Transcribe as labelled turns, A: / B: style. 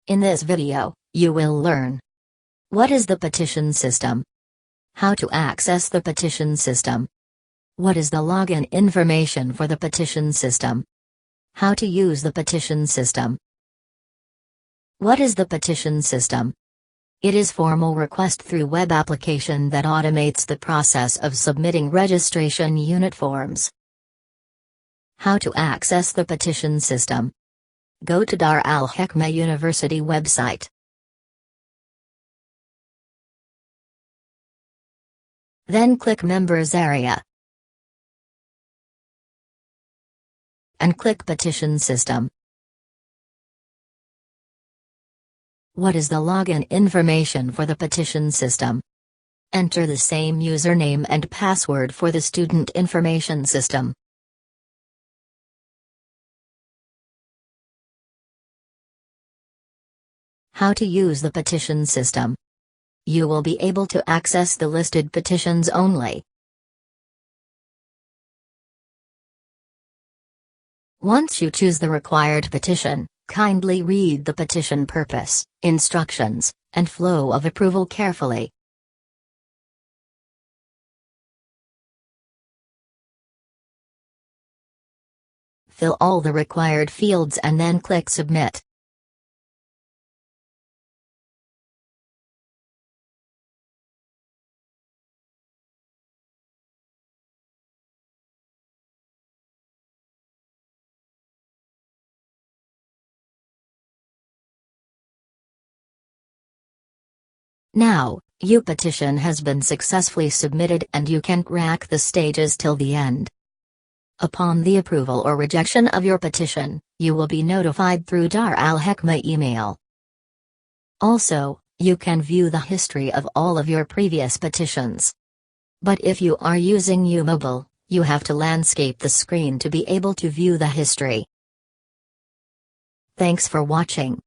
A: In this video, you will learn: what is the petition system? How to access the petition system? What is the login information for the petition system? How to use the petition system? What is the petition system? It is formal request through web application that automates the process of submitting registration unit forms. How to access the petition system? Go to Dar Al Hikmah University website. Then click Members area. And click Petition System. What is the login information for the petition system? Enter the same username and password for the student information system. How to use the petition system? You will be able to access the listed petitions only. Once you choose the required petition, kindly read the petition purpose, instructions, and flow of approval carefully. Fill all the required fields and then click Submit. Now, your petition has been successfully submitted and you can track the stages till the end. Upon the approval or rejection of your petition, you will be notified through Dar Al Hikmah email. Also, you can view the history of all of your previous petitions. But if you are using mobile, you have to landscape the screen to be able to view the history. Thanks for watching.